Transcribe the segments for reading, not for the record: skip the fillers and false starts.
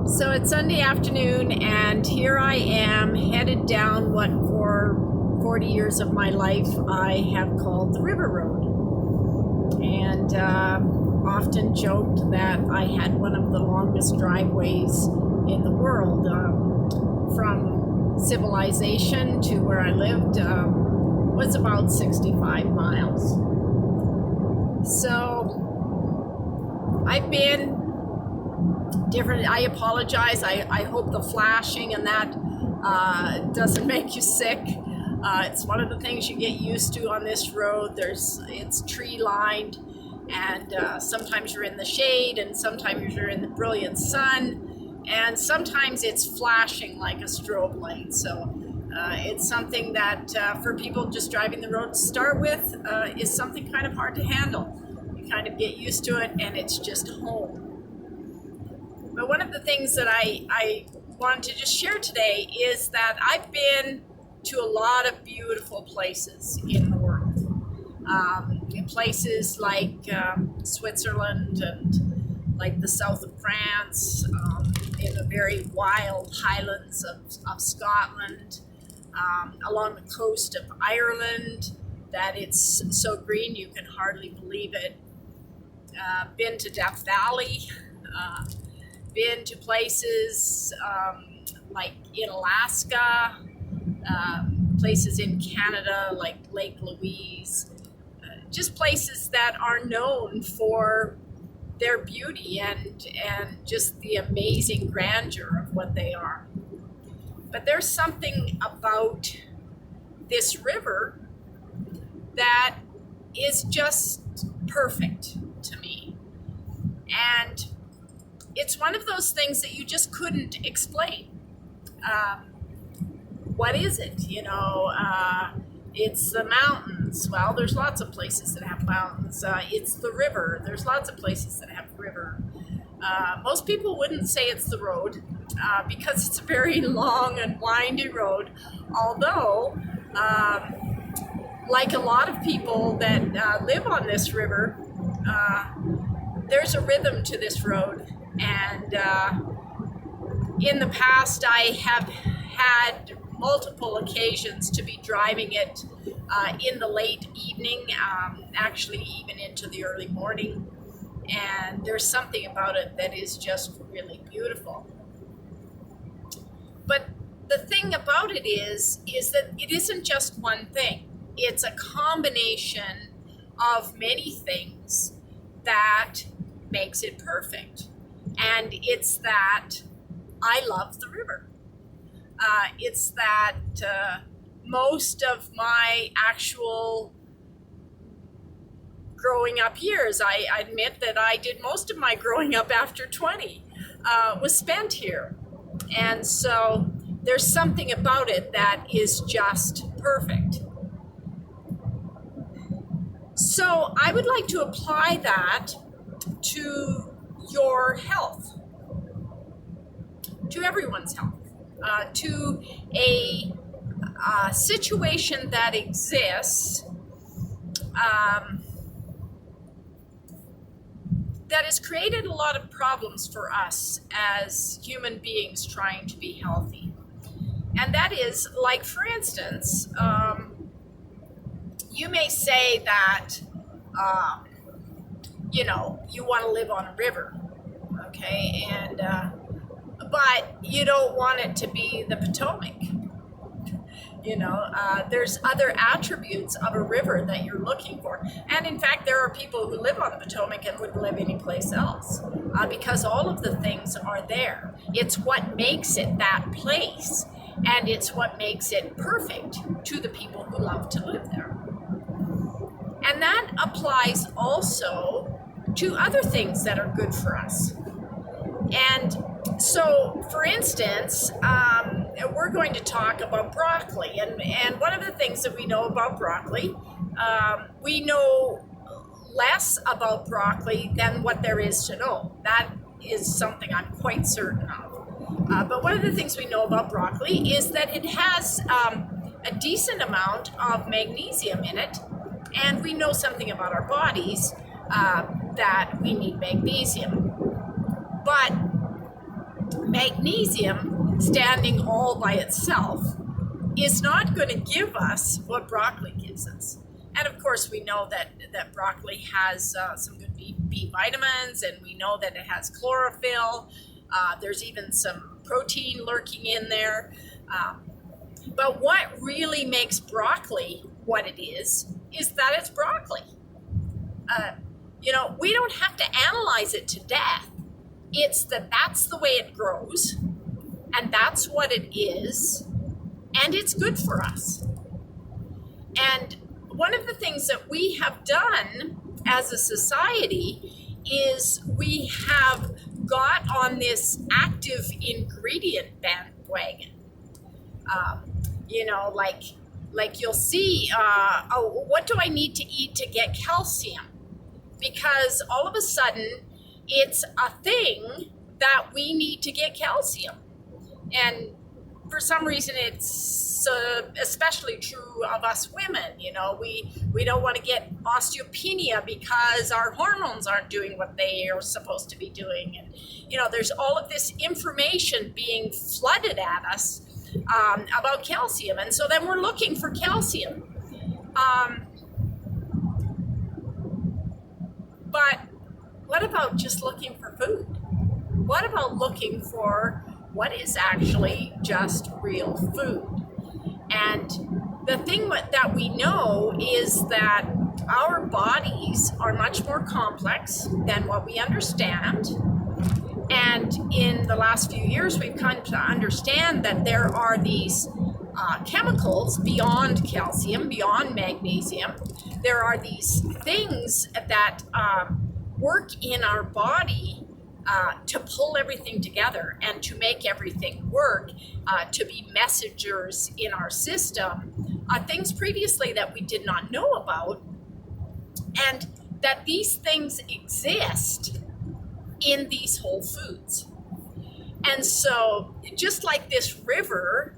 So it's Sunday afternoon, and here I am headed down what for 40 years of my life I have called the River Road. And often joked that I had one of the longest driveways in the world. From civilization to where I lived was about 65 miles. So I've been different. I apologize. I hope the flashing and that doesn't make you sick. It's one of the things you get used to on this road. It's tree lined, and sometimes you're in the shade, and sometimes you're in the brilliant sun, and sometimes it's flashing like a strobe light. So it's something that for people just driving the road to start with is something kind of hard to handle. You kind of get used to it, and it's just home. But one of the things that I wanted to just share today is that I've been to a lot of beautiful places in the world. Places like Switzerland and like the south of France, in the very wild highlands of Scotland, along the coast of Ireland, that it's so green you can hardly believe it. Been to Death Valley. Been to places like in Alaska, places in Canada like Lake Louise, just places that are known for their beauty and just the amazing grandeur of what they are. But there's something about this river that is just perfect to me. And it's one of those things that you just couldn't explain. What is it? It's the mountains. Well, there's lots of places that have mountains. It's the river. There's lots of places that have river. Most people wouldn't say it's the road because it's a very long and windy road. Although, like a lot of people that live on this river, there's a rhythm to this road. And in the past, I have had multiple occasions to be driving it in the late evening, actually even into the early morning. And there's something about it that is just really beautiful. But the thing about it is that it isn't just one thing. It's a combination of many things that makes it perfect. And it's that I love the river. It's that most of my actual growing up years, I admit that I did most of my growing up after 20, was spent here. And so there's something about it that is just perfect. So I would like to apply that to your health, to everyone's health, to a situation that exists that has created a lot of problems for us as human beings trying to be healthy. And that is, like, for instance, you may say that you want to live on a river, okay, and but you don't want it to be the Potomac. There's other attributes of a river that you're looking for, and in fact, there are people who live on the Potomac and wouldn't live anyplace else because all of the things are there. It's what makes it that place, and it's what makes it perfect to the people who love to live there. And that applies also to other things that are good for us. And so, for instance, we're going to talk about broccoli. And one of the things that we know about broccoli, we know less about broccoli than what there is to know. That is something I'm quite certain of. But one of the things we know about broccoli is that it has a decent amount of magnesium in it. And we know something about our bodies that we need magnesium. But magnesium standing all by itself is not going to give us what broccoli gives us. And of course, we know that broccoli has some good B vitamins, and we know that it has chlorophyll. There's even some protein lurking in there. But what really makes broccoli what it is that it's broccoli. We don't have to analyze it to death. It's that's the way it grows, and that's what it is, and it's good for us. And one of the things that we have done as a society is we have got on this active ingredient bandwagon. Like you'll see, what do I need to eat to get calcium? Because all of a sudden, it's a thing that we need to get calcium. And for some reason, it's especially true of us women. We don't want to get osteopenia because our hormones aren't doing what they are supposed to be doing. And, there's all of this information being flooded at us about calcium. And so then we're looking for calcium. But what about just looking for food? What about looking for what is actually just real food? And the thing that we know is that our bodies are much more complex than what we understand. And in the last few years, we've come to understand that there are these chemicals beyond calcium, beyond magnesium. There are these things that work in our body to pull everything together and to make everything work, to be messengers in our system, things previously that we did not know about, and that these things exist in these whole foods. And so just like this river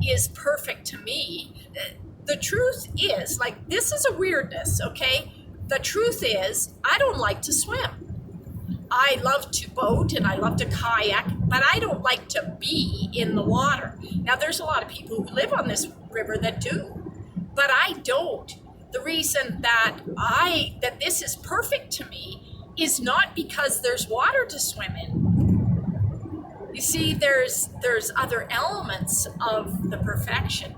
is perfect to me, the truth is, like, this is a weirdness, okay? The truth is, I don't like to swim. I love to boat and I love to kayak, but I don't like to be in the water. Now, there's a lot of people who live on this river that do, but I don't. The reason that this is perfect to me is not because there's water to swim in. You see, there's other elements of the perfection.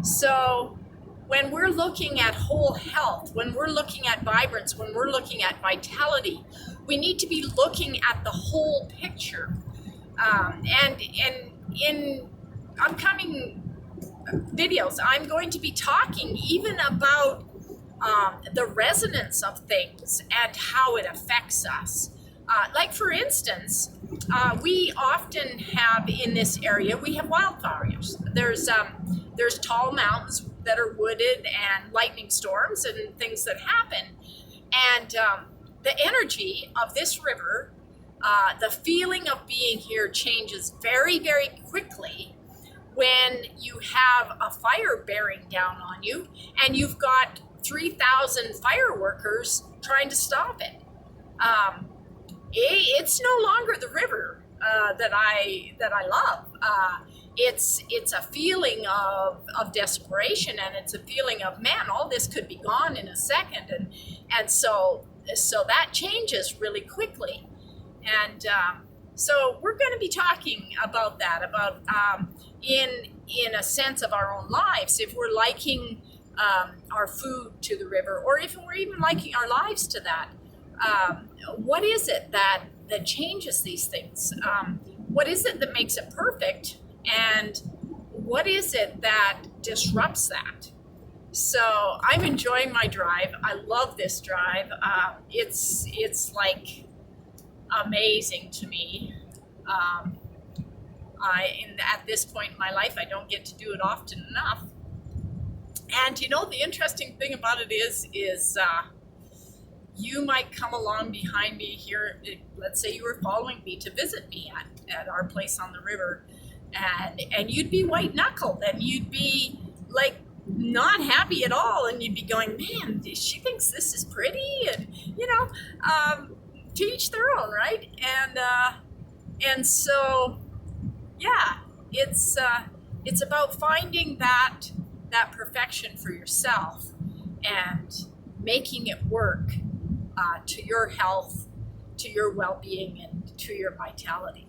So when we're looking at whole health, when we're looking at vibrance, when we're looking at vitality, we need to be looking at the whole picture. And in upcoming videos, I'm going to be talking even about the resonance of things and how it affects us. Like for instance, we often have in this area, we have wildfires. There's tall mountains that are wooded and lightning storms and things that happen. And the energy of this river, the feeling of being here changes very, very quickly when you have a fire bearing down on you and you've got 3,000 fire workers trying to stop it. It's no longer the river that I love. It's a feeling of desperation, and it's a feeling of, man, all this could be gone in a second, and so that changes really quickly. And so we're going to be talking about that, about in a sense of our own lives, if we're liking our food to the river, or if we're even liking our lives to that. What is it that changes these things? What is it that makes it perfect? And what is it that disrupts that? So I'm enjoying my drive. I love this drive. It's like amazing to me. At this point in my life, I don't get to do it often enough. And the interesting thing about it is you might come along behind me here. Let's say you were following me to visit me at our place on the river, and you'd be white knuckled, and you'd be like not happy at all, and you'd be going, man, she thinks this is pretty, and to each their own, right? And And so, yeah, it's about finding that perfection for yourself and making it work to your health, to your well-being, and to your vitality.